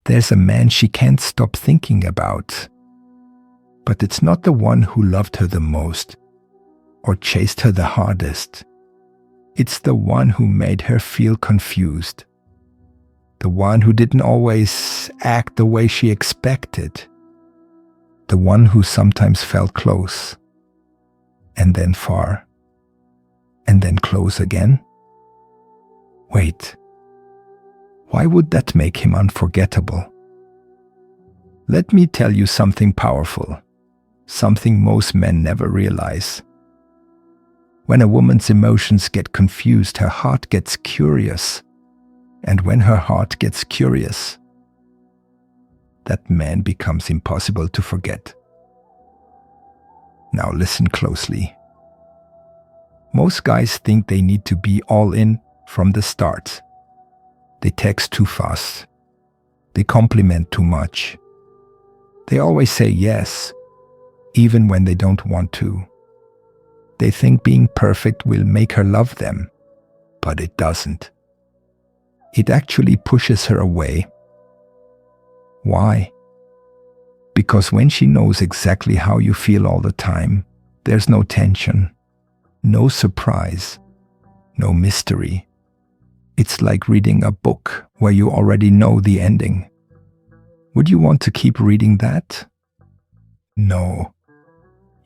There's a man she can't stop thinking about. But it's not the one who loved her the most or chased her the hardest. It's the one who made her feel confused. The one who didn't always act the way she expected. The one who sometimes felt close, and then far, and then close again. Wait, why would that make him unforgettable? Let me tell you something powerful, something most men never realize. When a woman's emotions get confused, her heart gets curious. And when her heart gets curious, that man becomes impossible to forget. Now listen closely. Most guys think they need to be all in from the start. They text too fast. They compliment too much. They always say yes, even when they don't want to. They think being perfect will make her love them, but it doesn't. It actually pushes her away. Why? Because when she knows exactly how you feel all the time, there's no tension, no surprise, no mystery. It's like reading a book where you already know the ending. Would you want to keep reading that? No.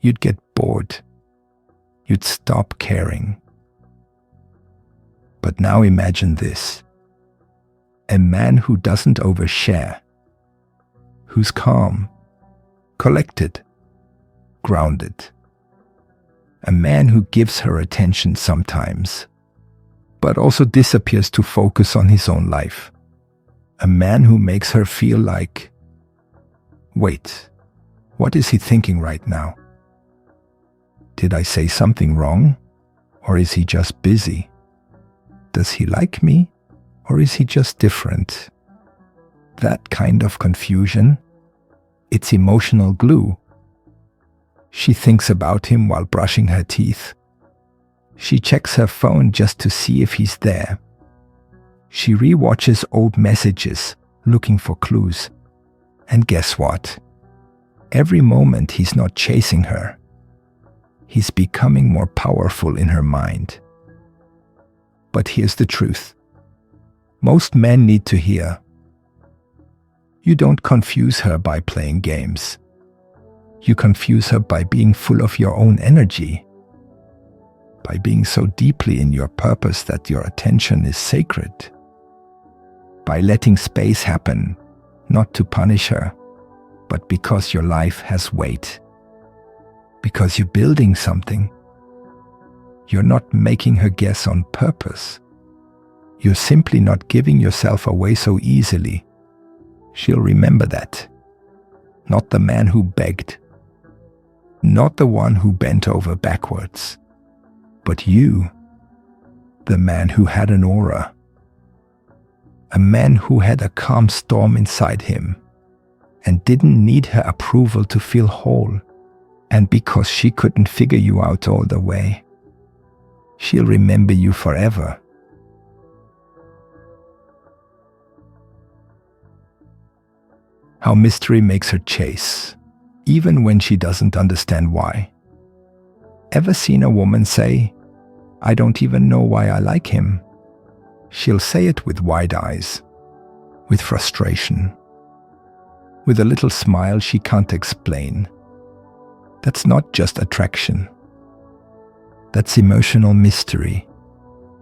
You'd get bored. You'd stop caring. But now imagine this. A man who doesn't overshare, who's calm, collected, grounded. A man who gives her attention sometimes, but also disappears to focus on his own life. A man who makes her feel like, wait, what is he thinking right now? Did I say something wrong? Or is he just busy? Does he like me? Or is he just different? That kind of confusion, it's emotional glue. She thinks about him while brushing her teeth. She checks her phone just to see if he's there. She rewatches old messages, looking for clues. And guess what? Every moment he's not chasing her, he's becoming more powerful in her mind. But here's the truth. Most men need to hear. You don't confuse her by playing games. You confuse her by being full of your own energy. By being so deeply in your purpose that your attention is sacred. By letting space happen, not to punish her, but because your life has weight. Because you're building something. You're not making her guess on purpose. You're simply not giving yourself away so easily. She'll remember that. Not the man who begged. Not the one who bent over backwards. But you, the man who had an aura. A man who had a calm storm inside him and didn't need her approval to feel whole. And because she couldn't figure you out all the way, she'll remember you forever. How mystery makes her chase, even when she doesn't understand why. Ever seen a woman say, "I don't even know why I like him"? She'll say it with wide eyes, with frustration, with a little smile she can't explain. That's not just attraction. That's emotional mystery.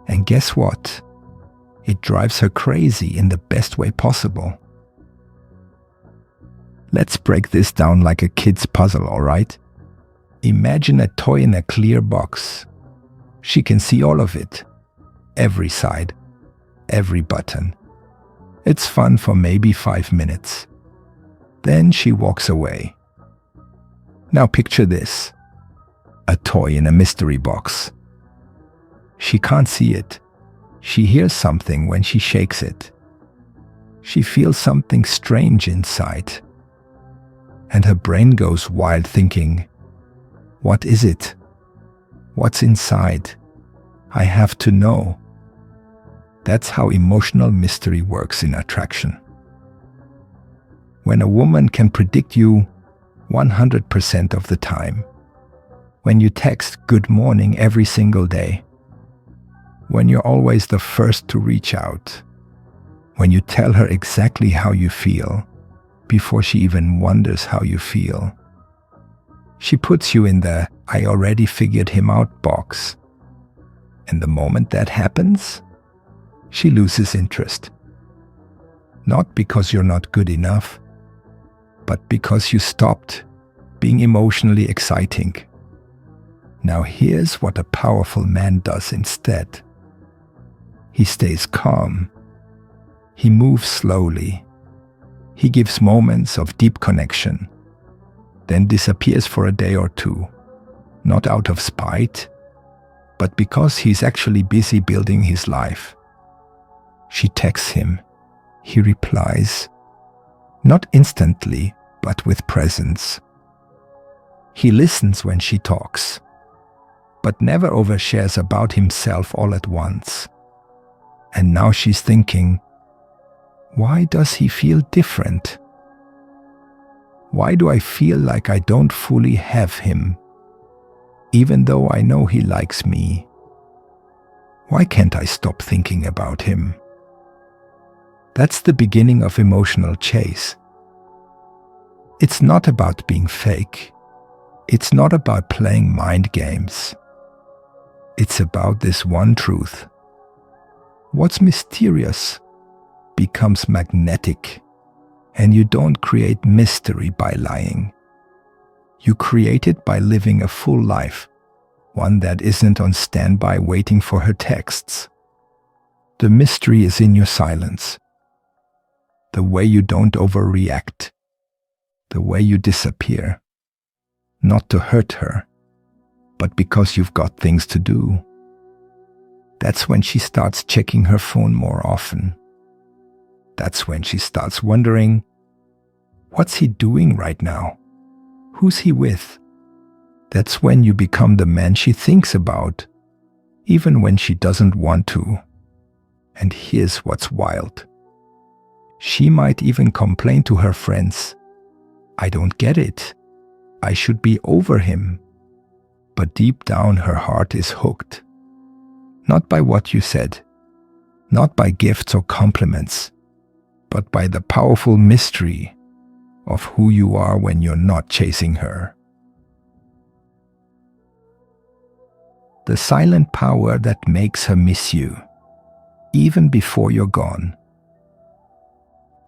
And guess what? It drives her crazy in the best way possible. Let's break this down like a kid's puzzle, alright? Imagine a toy in a clear box. She can see all of it. Every side. Every button. It's fun for maybe 5 minutes. Then she walks away. Now picture this. A toy in a mystery box. She can't see it. She hears something when she shakes it. She feels something strange inside. And her brain goes wild thinking, what is it? What's inside? I have to know. That's how emotional mystery works in attraction. When a woman can predict you 100% of the time. When you text good morning every single day. When you're always the first to reach out. When you tell her exactly how you feel before she even wonders how you feel. She puts you in the "I already figured him out" box. And the moment that happens, she loses interest. Not because you're not good enough, but because you stopped being emotionally exciting. Now here's what a powerful man does instead. He stays calm. He moves slowly. He gives moments of deep connection, then disappears for a day or two, not out of spite, but because he's actually busy building his life. She texts him. He replies, not instantly, but with presence. He listens when she talks, but never overshares about himself all at once. And now she's thinking, why does he feel different? Why do I feel like I don't fully have him, even though I know he likes me? Why can't I stop thinking about him? That's the beginning of emotional chase. It's not about being fake. It's not about playing mind games. It's about this one truth. What's mysterious becomes magnetic, and you don't create mystery by lying. You create it by living a full life, one that isn't on standby waiting for her texts. The mystery is in your silence, the way you don't overreact, the way you disappear, not to hurt her, but because you've got things to do. That's when she starts checking her phone more often. That's when she starts wondering, what's he doing right now? Who's he with? That's when you become the man she thinks about, even when she doesn't want to. And here's what's wild. She might even complain to her friends, I don't get it. I should be over him. But deep down her heart is hooked. Not by what you said, not by gifts or compliments, but by the powerful mystery of who you are when you're not chasing her. The silent power that makes her miss you, even before you're gone.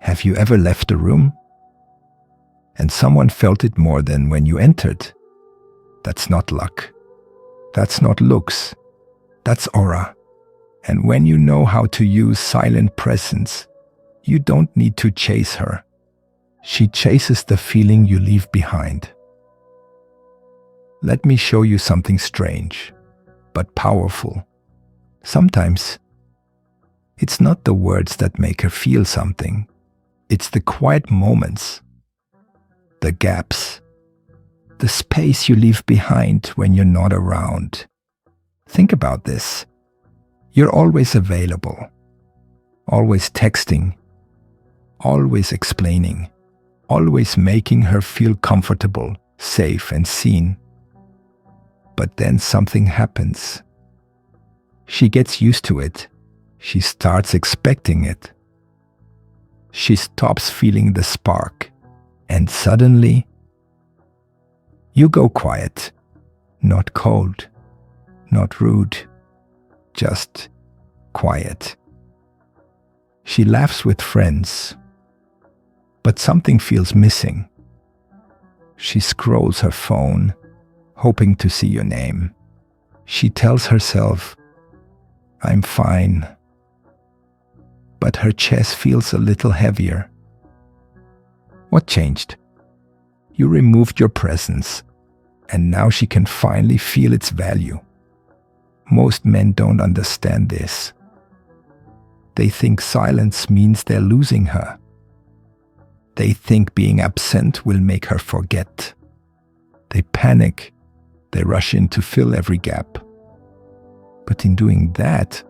Have you ever left a room and someone felt it more than when you entered? That's not luck. That's not looks. That's aura. And when you know how to use silent presence, you don't need to chase her. She chases the feeling you leave behind. Let me show you something strange, but powerful. Sometimes, it's not the words that make her feel something. It's the quiet moments, the gaps, the space you leave behind when you're not around. Think about this. You're always available, always texting, always explaining, always making her feel comfortable, safe, and seen. But then something happens. She gets used to it. She starts expecting it. She stops feeling the spark, and suddenly, you go quiet, not cold, not rude, just quiet. She laughs with friends, but something feels missing. She scrolls her phone, hoping to see your name. She tells herself, I'm fine. But her chest feels a little heavier. What changed? You removed your presence, and now she can finally feel its value. Most men don't understand this. They think silence means they're losing her. They think being absent will make her forget. They panic. They rush in to fill every gap. But in doing that,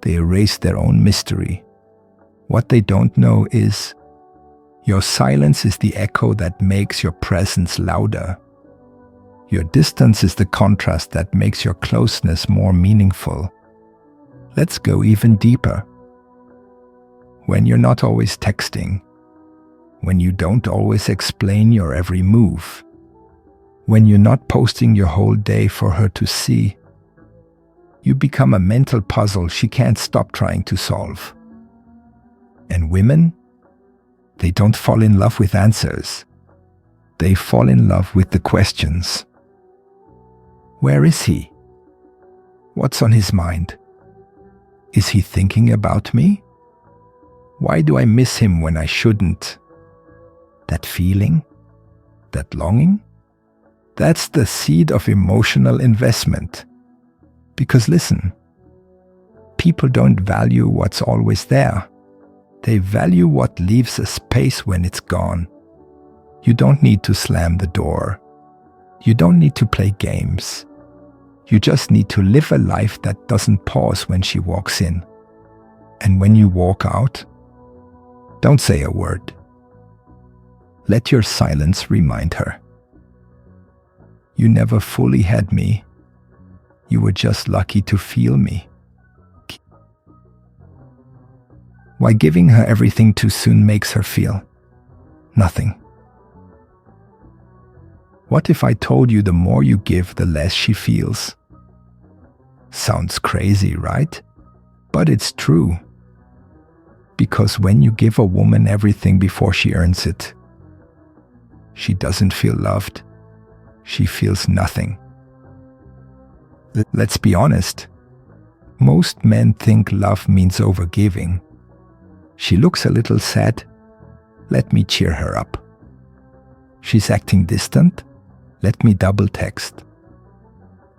they erase their own mystery. What they don't know is Your silence is the echo that makes your presence louder. Your distance is the contrast that makes your closeness more meaningful. Let's go even deeper. When you're not always texting, when you don't always explain your every move, when you're not posting your whole day for her to see, you become a mental puzzle she can't stop trying to solve. And women, they don't fall in love with answers. They fall in love with the questions. Where is he? What's on his mind? Is he thinking about me? Why do I miss him when I shouldn't? That feeling? That longing? That's the seed of emotional investment. Because listen, people don't value what's always there. They value what leaves a space when it's gone. You don't need to slam the door. You don't need to play games. You just need to live a life that doesn't pause when she walks in. And when you walk out, don't say a word. Let your silence remind her. You never fully had me. You were just lucky to feel me. Why giving her everything too soon makes her feel nothing. What if I told you the more you give, the less she feels? Sounds crazy, right? But it's true. Because when you give a woman everything before she earns it, she doesn't feel loved. She feels nothing. Let's be honest. Most men think love means overgiving. She looks a little sad. Let me cheer her up. She's acting distant. Let me double text.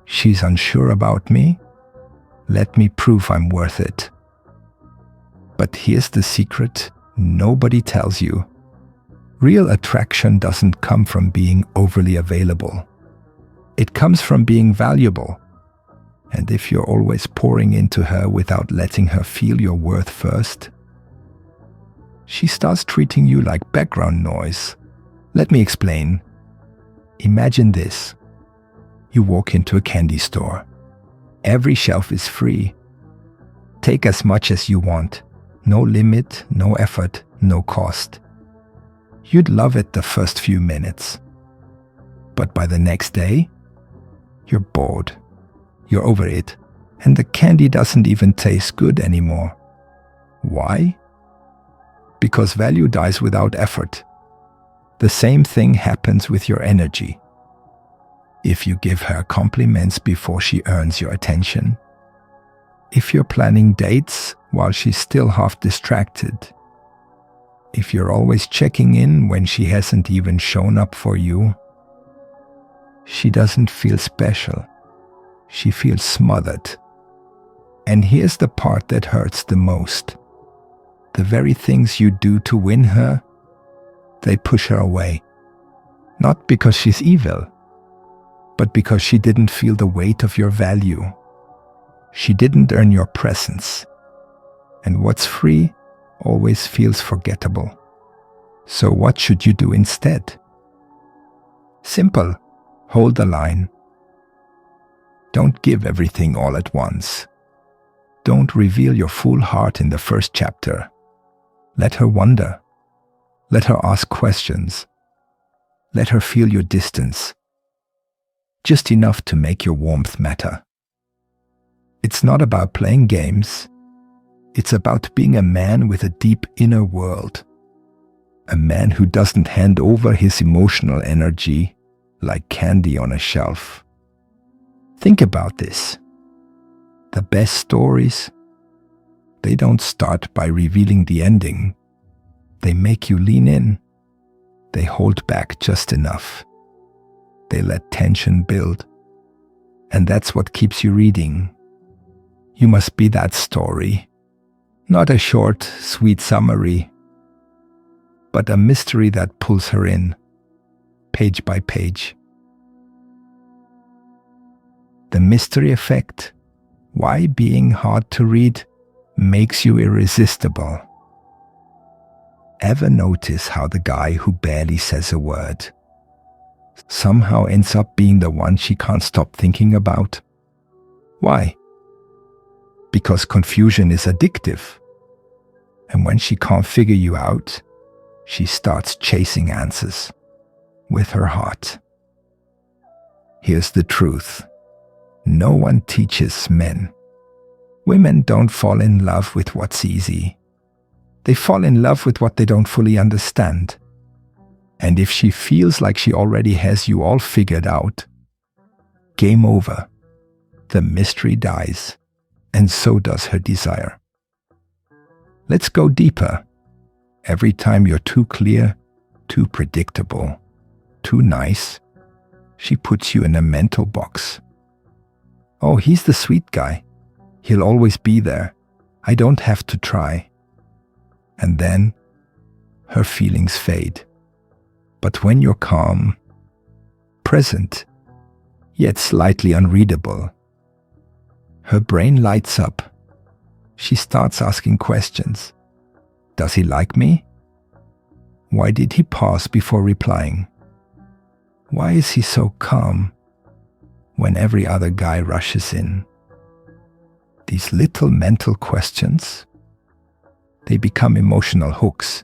She's unsure about me. Let me prove I'm worth it. But here's the secret nobody tells you. Real attraction doesn't come from being overly available. It comes from being valuable. And if you're always pouring into her without letting her feel your worth first, she starts treating you like background noise. Let me explain. Imagine this. You walk into a candy store. Every shelf is free. Take as much as you want. No limit, no effort, no cost. You'd love it the first few minutes. But by the next day, you're bored. You're over it. And the candy doesn't even taste good anymore. Why? Because value dies without effort. The same thing happens with your energy. If you give her compliments before she earns your attention, if you're planning dates while she's still half distracted, if you're always checking in when she hasn't even shown up for you, she doesn't feel special. She feels smothered. And here's the part that hurts the most. The very things you do to win her, they push her away. Not because she's evil, but because she didn't feel the weight of your value. She didn't earn your presence. And what's free always feels forgettable. So what should you do instead? Simple. Hold the line. Don't give everything all at once. Don't reveal your full heart in the first chapter. Let her wonder. Let her ask questions. Let her feel your distance. Just enough to make your warmth matter. It's not about playing games. It's about being a man with a deep inner world. A man who doesn't hand over his emotional energy like candy on a shelf. Think about this. The best stories, they don't start by revealing the ending. They make you lean in. They hold back just enough. They let tension build. And that's what keeps you reading. You must be that story. Not a short, sweet summary, but a mystery that pulls her in, page by page. The mystery effect. Why being hard to read makes you irresistible. Ever notice how the guy who barely says a word somehow ends up being the one she can't stop thinking about? Why? Because confusion is addictive. And when she can't figure you out, she starts chasing answers with her heart. Here's the truth. No one teaches men. Women don't fall in love with what's easy. They fall in love with what they don't fully understand. And if she feels like she already has you all figured out, game over. The mystery dies, and so does her desire. Let's go deeper. Every time you're too clear, too predictable, too nice, she puts you in a mental box. Oh, he's the sweet guy. He'll always be there. I don't have to try. And then her feelings fade. But when you're calm, present, yet slightly unreadable, her brain lights up. She starts asking questions. Does he like me? Why did he pause before replying? Why is he so calm when every other guy rushes in? These little mental questions, they become emotional hooks.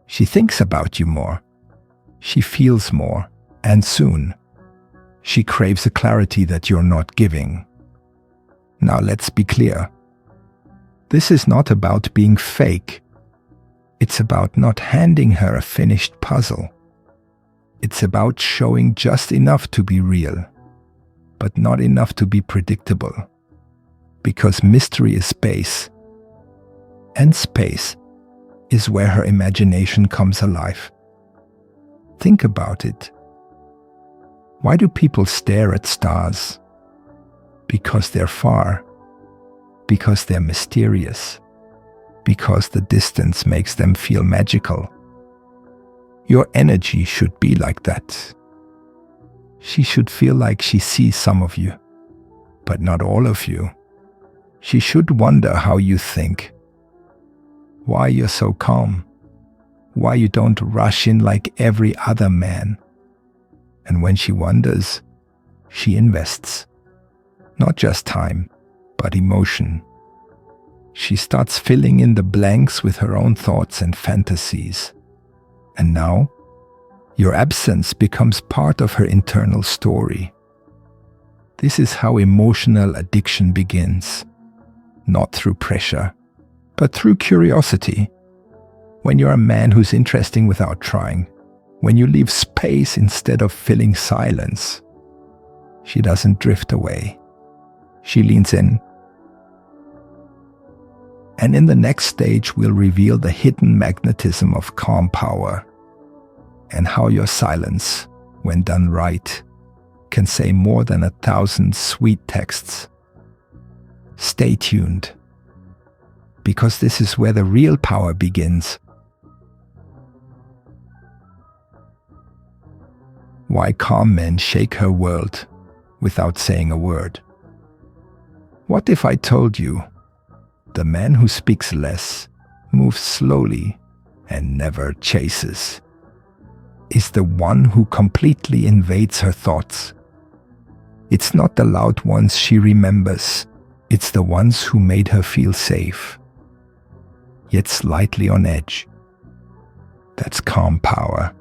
She thinks about you more. She feels more. And soon, she craves a clarity that you're not giving. Now let's be clear. This is not about being fake. It's about not handing her a finished puzzle. It's about showing just enough to be real, but not enough to be predictable. Because mystery is space, and space is where her imagination comes alive. Think about it. Why do people stare at stars? Because they're far. Because they're mysterious. Because the distance makes them feel magical. Your energy should be like that. She should feel like she sees some of you, but not all of you. She should wonder how you think, why you're so calm, why you don't rush in like every other man. And when she wonders, she invests, not just time, but emotion. She starts filling in the blanks with her own thoughts and fantasies. And now, your absence becomes part of her internal story. This is how emotional addiction begins. Not through pressure, but through curiosity. When you're a man who's interesting without trying, when you leave space instead of filling silence, she doesn't drift away. She leans in. And in the next stage, we'll reveal the hidden magnetism of calm power and how your silence, when done right, can say more than 1,000 sweet texts. Stay tuned, because this is where the real power begins. Why calm men shake her world without saying a word. What if I told you the man who speaks less, moves slowly, and never chases, is the one who completely invades her thoughts? It's not the loud ones she remembers. It's the ones who made her feel safe, yet slightly on edge. That's calm power,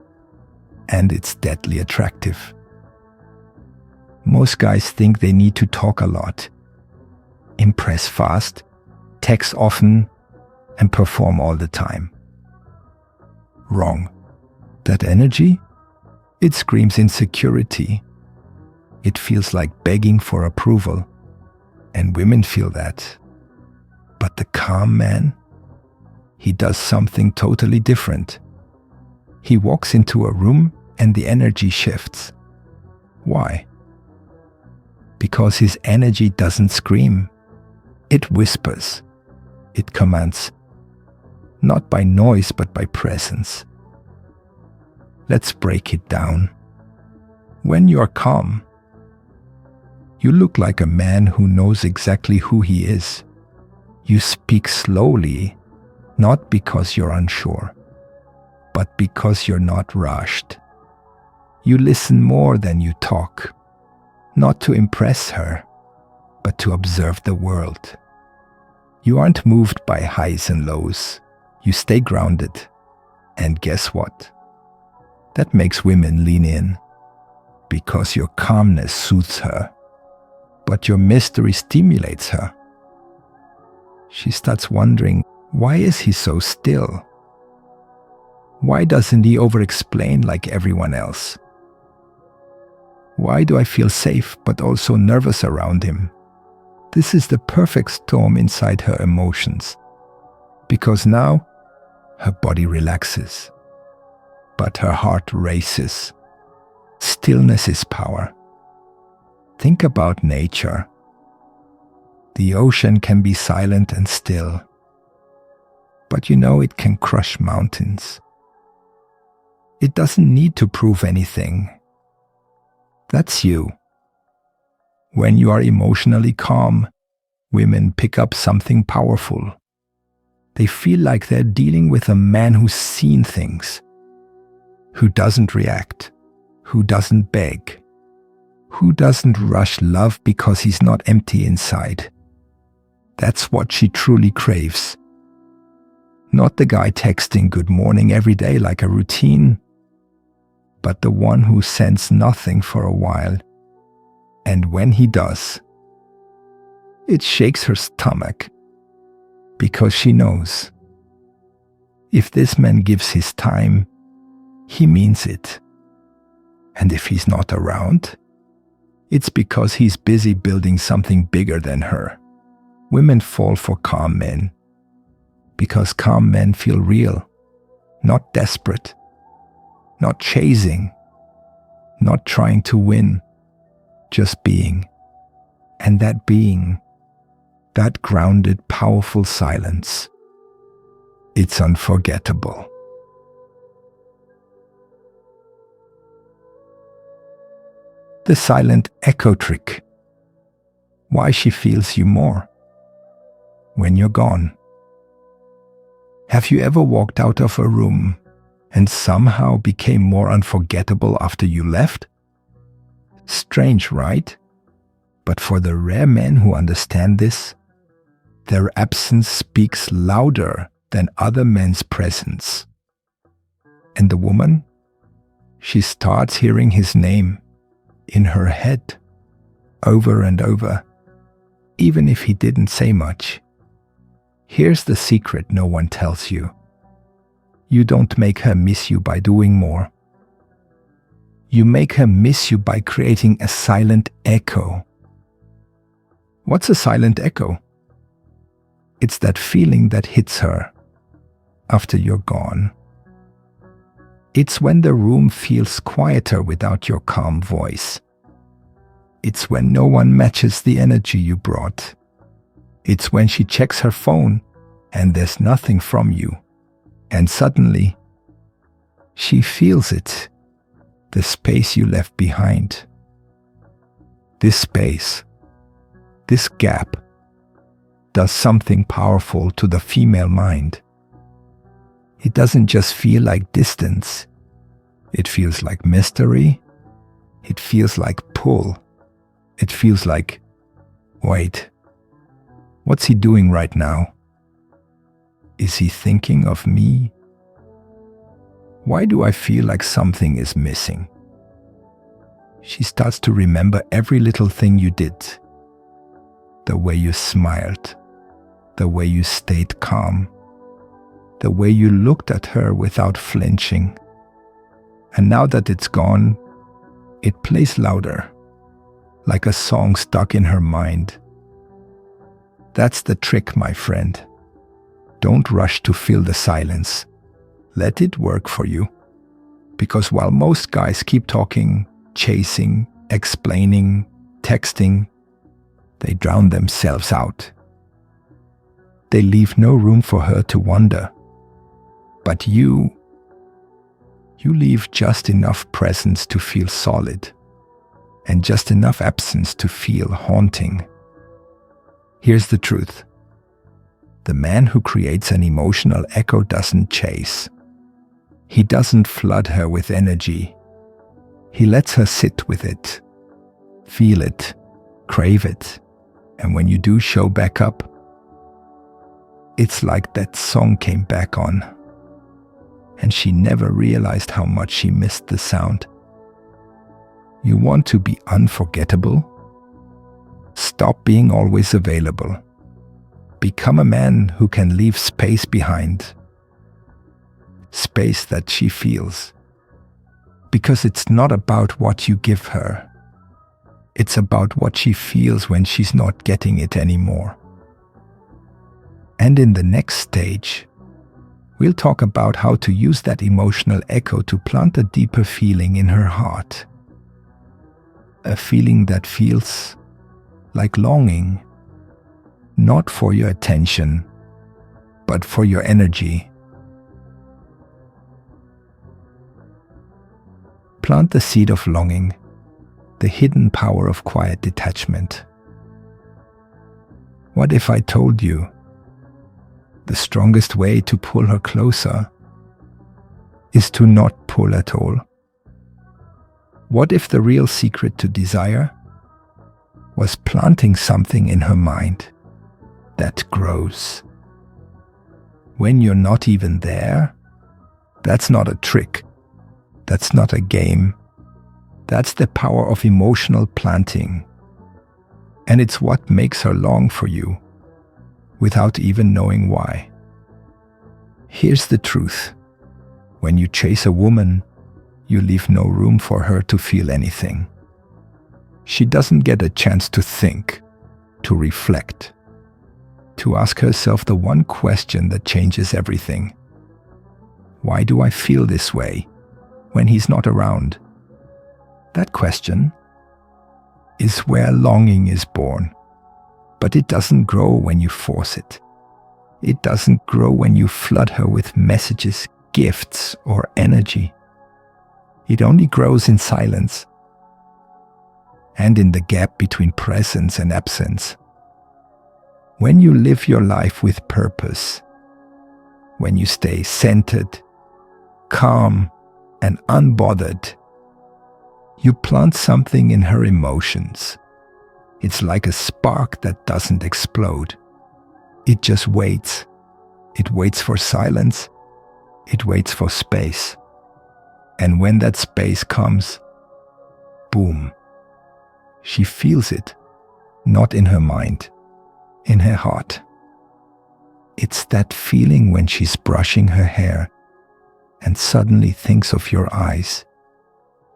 and it's deadly attractive. Most guys think they need to talk a lot, impress fast, text often, and perform all the time. Wrong. That energy? It screams insecurity. It feels like begging for approval. And women feel that. But the calm man, he does something totally different. He walks into a room and the energy shifts. Why? Because his energy doesn't scream. It whispers. It commands. Not by noise, but by presence. Let's break it down. When you're calm, you look like a man who knows exactly who he is. You speak slowly, not because you're unsure, but because you're not rushed. You listen more than you talk, not to impress her, but to observe the world. You aren't moved by highs and lows. You stay grounded. And guess what? That makes women lean in, because your calmness soothes her, but your mystery stimulates her. She starts wondering, why is he so still? Why doesn't he over-explain like everyone else? Why do I feel safe but also nervous around him? This is the perfect storm inside her emotions, because now her body relaxes, but her heart races. Stillness is power. Think about nature. The ocean can be silent and still, but you know it can crush mountains. It doesn't need to prove anything. That's you. When you are emotionally calm, women pick up something powerful. They feel like they're dealing with a man who's seen things, who doesn't react, who doesn't beg, who doesn't rush love because he's not empty inside. That's what she truly craves. Not the guy texting good morning every day like a routine, but the one who sends nothing for a while. And when he does, it shakes her stomach, because she knows if this man gives his time, he means it. And if he's not around, it's because he's busy building something bigger than her. Women fall for calm men because calm men feel real, not desperate, not chasing, not trying to win, just being. And that being, that grounded, powerful silence, it's unforgettable. The silent echo trick. Why she feels you more when you're gone. Have you ever walked out of a room and somehow became more unforgettable after you left? Strange, right? But for the rare men who understand this, their absence speaks louder than other men's presence. And the woman? She starts hearing his name in her head over and over, even if he didn't say much. Here's the secret no one tells you. You don't make her miss you by doing more. You make her miss you by creating a silent echo. What's a silent echo? It's that feeling that hits her after you're gone. It's when the room feels quieter without your calm voice. It's when no one matches the energy you brought. It's when she checks her phone and there's nothing from you. And suddenly, she feels it, the space you left behind. This space, this gap, does something powerful to the female mind. It doesn't just feel like distance. It feels like mystery. It feels like pull. It feels like, wait, what's he doing right now? Is he thinking of me? Why do I feel like something is missing? She starts to remember every little thing you did. The way you smiled, the way you stayed calm, the way you looked at her without flinching. And now that it's gone, it plays louder, like a song stuck in her mind. That's the trick, my friend. Don't rush to fill the silence. Let it work for you. Because while most guys keep talking, chasing, explaining, texting, they drown themselves out. They leave no room for her to wonder. But you leave just enough presence to feel solid, and just enough absence to feel haunting. Here's the truth. The man who creates an emotional echo doesn't chase. He doesn't flood her with energy. He lets her sit with it, feel it, crave it, and when you do show back up, it's like that song came back on, and she never realized how much she missed the sound. You want to be unforgettable? Stop being always available. Become a man who can leave space behind. Space that she feels. Because it's not about what you give her. It's about what she feels when she's not getting it anymore. And in the next stage, we'll talk about how to use that emotional echo to plant a deeper feeling in her heart. A feeling that feels like longing, not for your attention, but for your energy. Plant the seed of longing, the hidden power of quiet detachment. What if I told you the strongest way to pull her closer is to not pull at all? What if the real secret to desire was planting something in her mind that grows? When you're not even there, that's not a trick. That's not a game. That's the power of emotional planting. And it's what makes her long for you, without even knowing why. Here's the truth. When you chase a woman, you leave no room for her to feel anything. She doesn't get a chance to think, to reflect, to ask herself the one question that changes everything. Why do I feel this way when he's not around? That question is where longing is born. But it doesn't grow when you force it. It doesn't grow when you flood her with messages, gifts, or energy. It only grows in silence and in the gap between presence and absence. When you live your life with purpose, when you stay centered, calm, and unbothered, you plant something in her emotions. It's like a spark that doesn't explode. It just waits. It waits for silence. It waits for space. And when that space comes, boom, she feels it, not in her mind, in her heart. It's that feeling when she's brushing her hair and suddenly thinks of your eyes.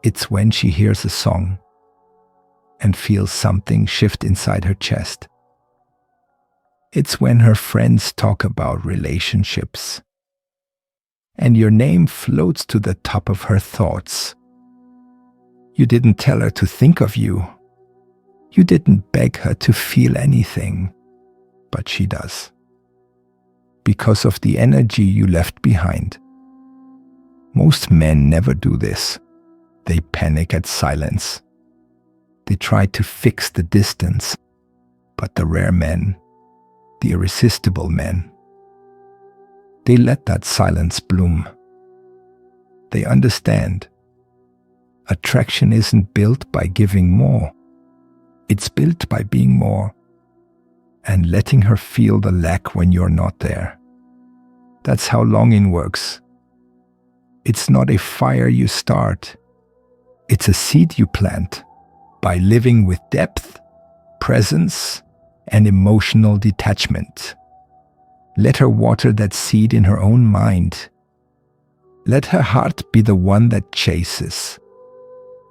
It's when she hears a song and feels something shift inside her chest. It's when her friends talk about relationships and your name floats to the top of her thoughts. You didn't tell her to think of you. You didn't beg her to feel anything, but she does. Because of the energy you left behind. Most men never do this. They panic at silence. They try to fix the distance. But the rare men, the irresistible men, they let that silence bloom. They understand. Attraction isn't built by giving more. It's built by being more and letting her feel the lack when you're not there. That's how longing works. It's not a fire you start. It's a seed you plant by living with depth, presence, and emotional detachment. Let her water that seed in her own mind. Let her heart be the one that chases.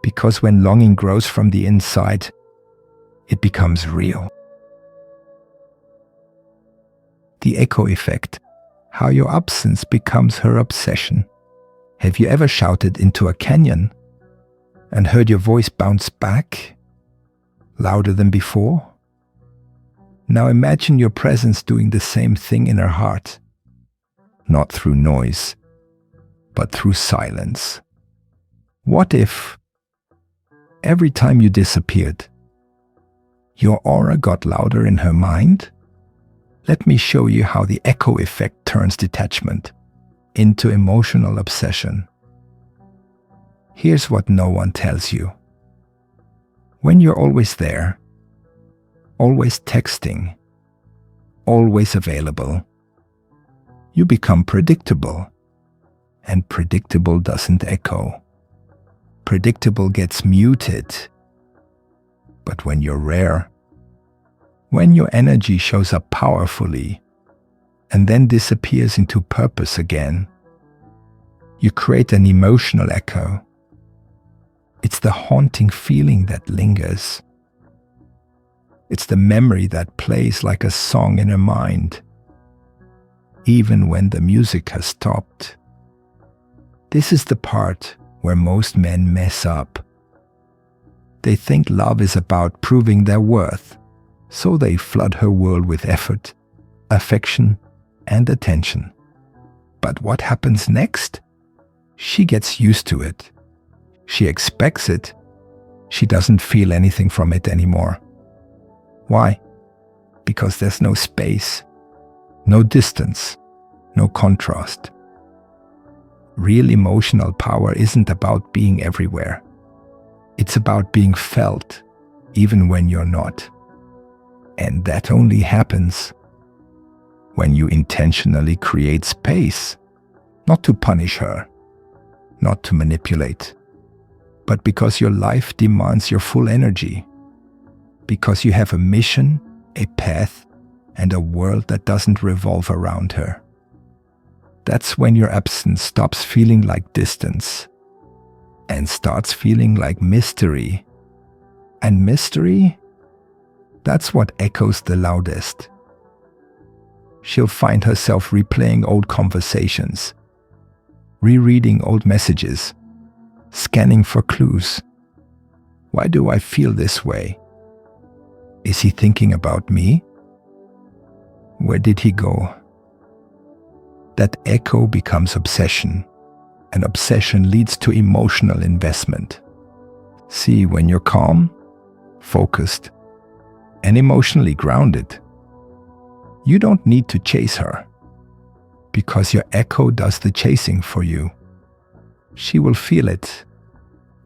Because when longing grows from the inside, it becomes real. The echo effect, how your absence becomes her obsession. Have you ever shouted into a canyon and heard your voice bounce back, louder than before? Now imagine your presence doing the same thing in her heart, not through noise, but through silence. What if, every time you disappeared, your aura got louder in her mind? Let me show you how the echo effect turns detachment, into emotional obsession. Here's what no one tells you. When you're always there, always texting, always available, you become predictable. And predictable doesn't echo. Predictable gets muted. But when you're rare, when your energy shows up powerfully and then disappears into purpose again, you create an emotional echo. It's the haunting feeling that lingers. It's the memory that plays like a song in her mind, even when the music has stopped. This is the part where most men mess up. They think love is about proving their worth, so they flood her world with effort, affection, and attention. But what happens next? She gets used to it. She expects it. She doesn't feel anything from it anymore. Why? Because there's no space, no distance, no contrast. Real emotional power isn't about being everywhere. It's about being felt, even when you're not. And that only happens when you intentionally create space, not to punish her, not to manipulate, but because your life demands your full energy, because you have a mission, a path, and a world that doesn't revolve around her. That's when your absence stops feeling like distance and starts feeling like mystery. And mystery? That's what echoes the loudest. She'll find herself replaying old conversations, rereading old messages, scanning for clues. Why do I feel this way? Is he thinking about me? Where did he go? That echo becomes obsession, and obsession leads to emotional investment. See, when you're calm, focused, and emotionally grounded, you don't need to chase her, because your echo does the chasing for you. She will feel it.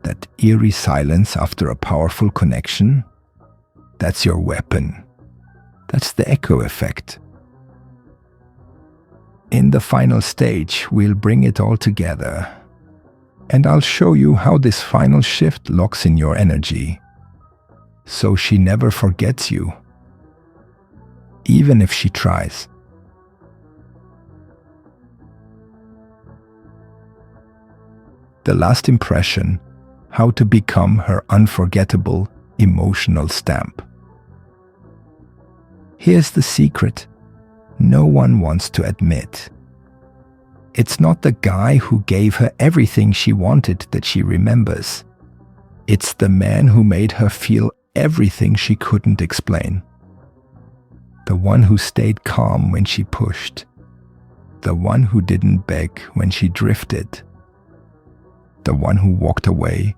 That eerie silence after a powerful connection, that's your weapon. That's the echo effect. In the final stage, we'll bring it all together, and I'll show you how this final shift locks in your energy, so she never forgets you, even if she tries. The last impression: how to become her unforgettable emotional stamp. Here's the secret no one wants to admit. It's not the guy who gave her everything she wanted that she remembers. It's the man who made her feel everything she couldn't explain. The one who stayed calm when she pushed. The one who didn't beg when she drifted. The one who walked away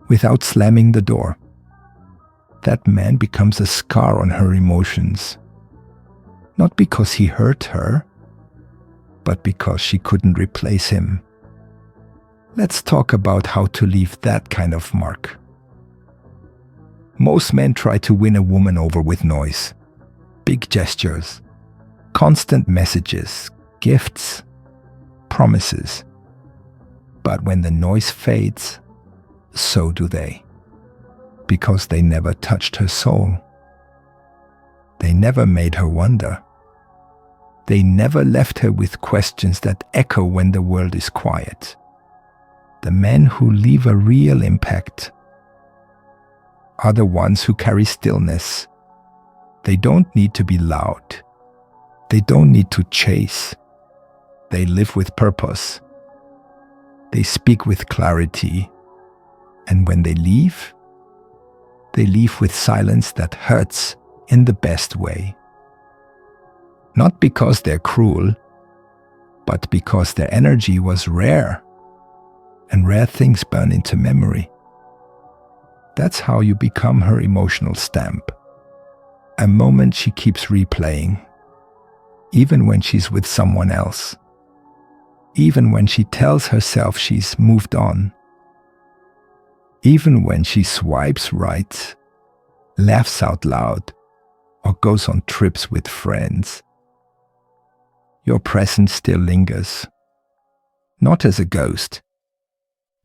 without slamming the door. That man becomes a scar on her emotions. Not because he hurt her, but because she couldn't replace him. Let's talk about how to leave that kind of mark. Most men try to win a woman over with noise, big gestures, constant messages, gifts, promises. But when the noise fades, so do they. Because they never touched her soul. They never made her wonder. They never left her with questions that echo when the world is quiet. The men who leave a real impact are the ones who carry stillness. They don't need to be loud. They don't need to chase. They live with purpose. They speak with clarity. And when they leave with silence that hurts in the best way. Not because they're cruel, but because their energy was rare, and rare things burn into memory. That's how you become her emotional stamp. A moment she keeps replaying, even when she's with someone else. even when she tells herself she's moved on, even when she swipes right, laughs out loud, or goes on trips with friends. Your presence still lingers, not as a ghost,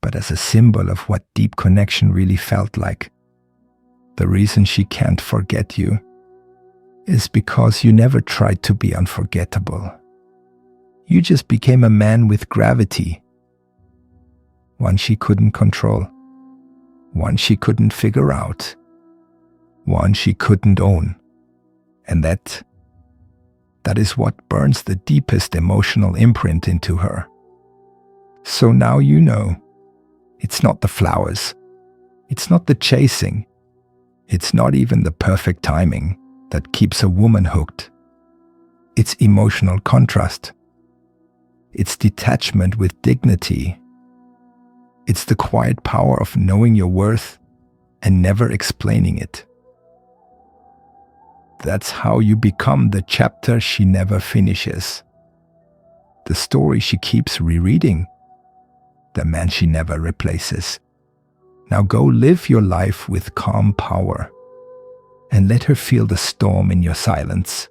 but as a symbol of what deep connection really felt like. The reason she can't forget you is because you never tried to be unforgettable. You just became a man with gravity, one she couldn't control, one she couldn't figure out, one she couldn't own. And that is what burns the deepest emotional imprint into her. So now you know, it's not the flowers, it's not the chasing, it's not even the perfect timing that keeps a woman hooked. It's emotional contrast. It's detachment with dignity. It's the quiet power of knowing your worth and never explaining it. That's how you become the chapter she never finishes, the story she keeps rereading, the man she never replaces. Now go live your life with calm power and let her feel the storm in your silence.